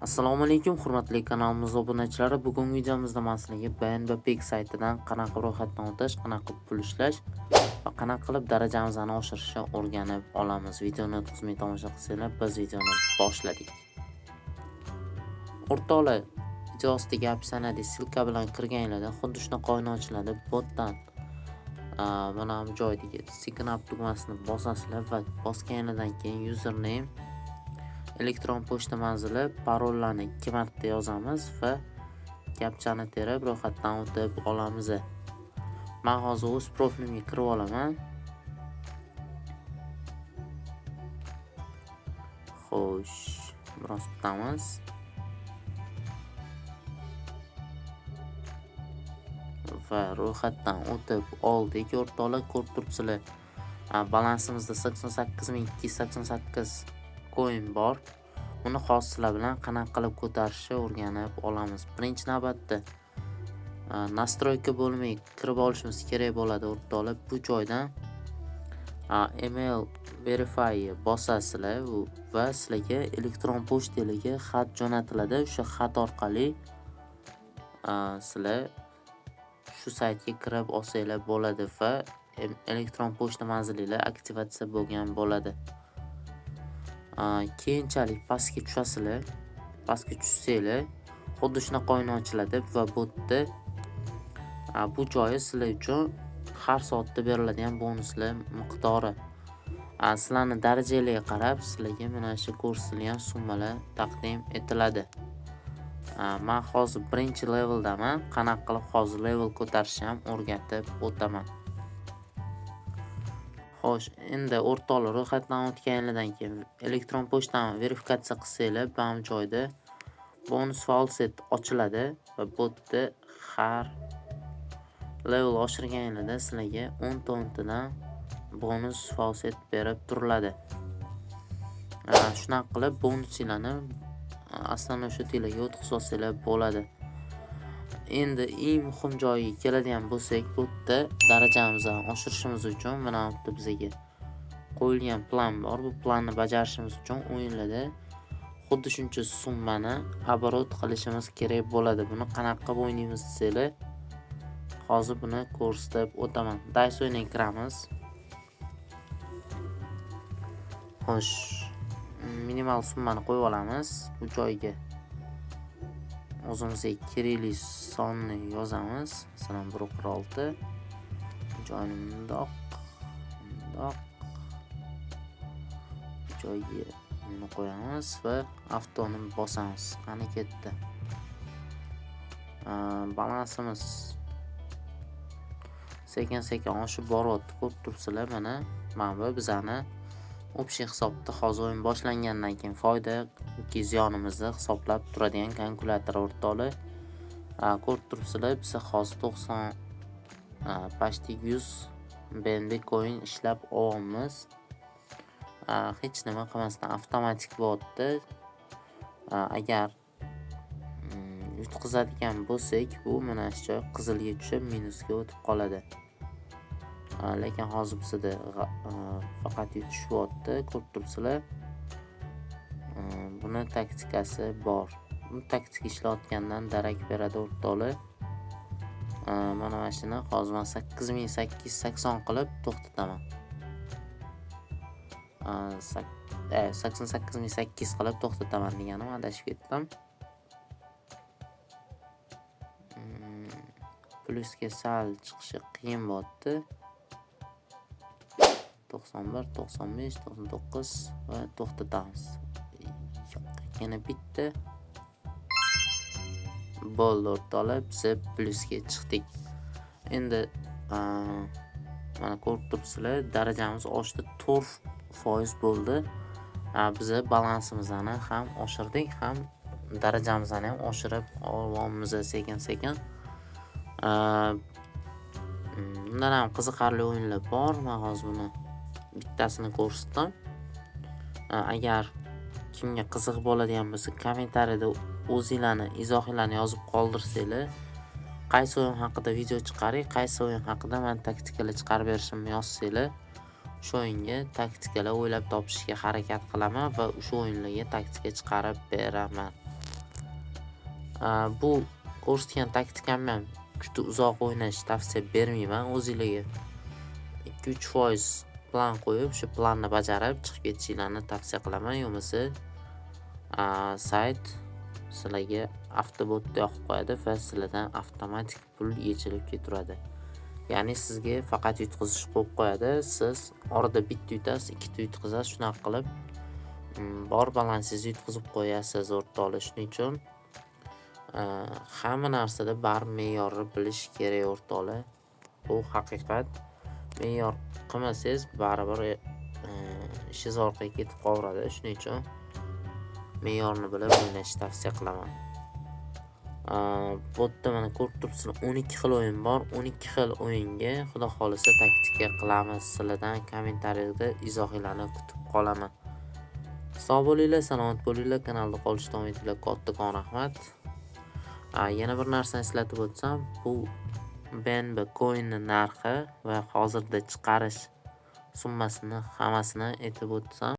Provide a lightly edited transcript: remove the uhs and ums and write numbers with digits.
Assalomu alaykum, hurmatli kanalimiz obunachilari. Bugungi videomizda men sizlarga BNB saytidan qanaqa ro'yxatdan o'tish, qanaqa pul ishlash va qanaqa qilib darajamizni oshirishni o'rganib olamiz. Videoni o'tkazmay tomosha qilsanglar, biz videoni boshladik. O'rtoqlar, video ostiga opsiyadagi silka bilan kirganinglarda xuddi shunaqa oyna ochiladi. Botdan mana bu joydagi sign up tugmasini bosasizlar va bosganingizdan keyin username, elektron pochta manzili, parollarni 2 marta yozamiz va kapchani terib ro'yxatdan o'tib olamiz. Men hozir o'z profilimga kirib olaman. Xo'sh, biroz kutamiz. Va ro'yxatdan o'tib oldik. O'rtoqlar, ko'rib turibsizlar. Balansimizda 88288 coin bor. Uni hozir sizlar bilan qanaqa qilib ko'tarishni o'rganib olamiz. Birinchi navbatda nastroyka bo'limiga kirib olishimiz kerak bo'ladi o'rtoqlar. Bu joydan email verify bosasizlar va sizlarga elektron pochtalarga xat jo'natiladi. O'sha xat orqali sizlar shu saytga kirib olsanglar bo'ladi va elektron pochta manzilingiz aktivatsiya bo'lgan bo'ladi. Keyinchalik pastga tushasizlar. Pastga tushsanglar, xuddi shunaqa oyna ochiladi va bu yerda bu joyi sizlar uchun har soatda beriladigan bonuslar miqdori. Sizlarning darajangizga qarab sizlarga mana shu ko'rsatilgan summalar taqdim etiladi. Men hozir birinchi leveldaman. Qanaqa qilib hozir level ko'tarishni ham o'rgatib o'taman. Xo'sh, endi o'rtoqlar, ro'yxatdan o'tganingizdan keyin elektron pochtani verifikatsiya qilsanglar, bu joyda bonus faucet ochiladi va bu yerda har level oshirganingizda sizlarga 10 to'ntadan bonus faucet berib turiladi. Shunaqa qilib bonuslarni aslan o'sha telaga o'tkazib olsanglar bo'ladi. Endi eng muhim joyiga keladigan bo'lsak, bu yerda darajamizni oshirishimiz uchun mana bu yerda bizga qo'yilgan plan bor. Bu planni bajarishimiz uchun o'yinlarda xuddi shuncha summani оборот qilishimiz kerak bo'ladi. Buni qanaqa qilib o'ynaymiz desanglar, hozir buni ko'rsatib o'taman. Dice o'yiniga kiramiz. Xo'sh, minimal summani qo'yib olamiz. Bu joyga o'zimizga kerakli sonni yozamiz. Masalan 146. Joyni bundoq. Joyga buni qo'yamiz va avtoni bosamiz. Qani ketdi. Balansimiz sekin-sekin oshib boryapti. Ko'rib turibsizlar, mana bu bizani общий hisobda hozir o'yin boshlangandan keyin foyda yoki ziyonimizni hisoblab turadigan kalkulyator o'rtoqlar. Ko'rib turibsizlar, biz hozir 90 почти 100 BNB coin ishlab olamiz. Hech nima qilmasdan avtomatik bo'tdi. Agar yutqizadigan bo'lsak, bu mana shu joy qizilga tushib minusga o'tib qoladi. Lekin hozir bizda faqat yutish bo'tdi. Ko'rib turibsizlar. Buni taktikasi bor. Bu taktika ishlayotgandan darak beradi o'rtoqlar. Mana shuni hozir 8880 qilib to'xtataman. 88800 qilib to'xtataman deganim adashib ketdim. Plusga sal chiqishi qiyin bo'tdi. 91, 95, 99 va to'xtatamiz. Yana bitta. Bo'ldi o'rtoqlar, biz plusga chiqdik. Endi mana ko'rib turibsizlar, darajamiz oshdi, 4% bo'ldi. Biz balansimizni ham oshirdik, ham darajamizni ham oshirib olamiz sekin-sekin. Bundan ham qiziqarli o'yinlar bor. Men hozir buni bittasini ko'rsatdim. Agar kimga qiziq bo'ladigan bo'lsa, kommentariyada o'zingizlarni izohinglarni yozib qoldirsanglar, qaysi o'yin haqida video chiqaring, qaysi o'yin haqida men taktikalar chiqarib berishimni yozsanglar, o'sha o'yinga taktikalar o'ylab topishga harakat qilaman va o'sha o'yinlarga taktika chiqarib beraman. Bu ko'rsatgan taktikamni ham juda uzoq o'ynash tavsiya bermayman. O'zingizga 2-3% plan qo'yib, shu planni bajarib chiqib ketishinglarni tavsiya qilaman. Yo'masa sayt sizlarga avtobotda yoqib qo'yadi va sizlardan avtomatik pul yechilib ketaveradi. Ya'ni sizga faqat yutqizish qo'yib qo'yadi. Siz orada bitta yutasiz, ikkita yutqizasiz, shunaqa qilib bor balansingizni yutqizib qo'yasiz o'rtoqlar. Shuning uchun hamma narsada baribir me'yorni bilish kerak o'rtoqlar. Bu haqiqat. Me'yor qilmasangiz baribir ishingiz orqaga ketib qolaveradi. Shuning uchun me'yorni bilib o'ynashni tavsiya qilaman. Bu yerda mana ko'rib turibsizlar, 12 xil o'yin bor. 12 xil o'yinga xudo xolisa taktika qilamiz. Sizlardan kommentariyada izohinglarni kutib qolaman. Sog' bo'linglar, salomat bo'linglar. Kanalda qolishga davom etinglar. Kattakon rahmat. Yana bir narsani eslatib o'tsam, bu BNB coinning narxi va hozirda chiqarish summasini hammasini aytib o'tsam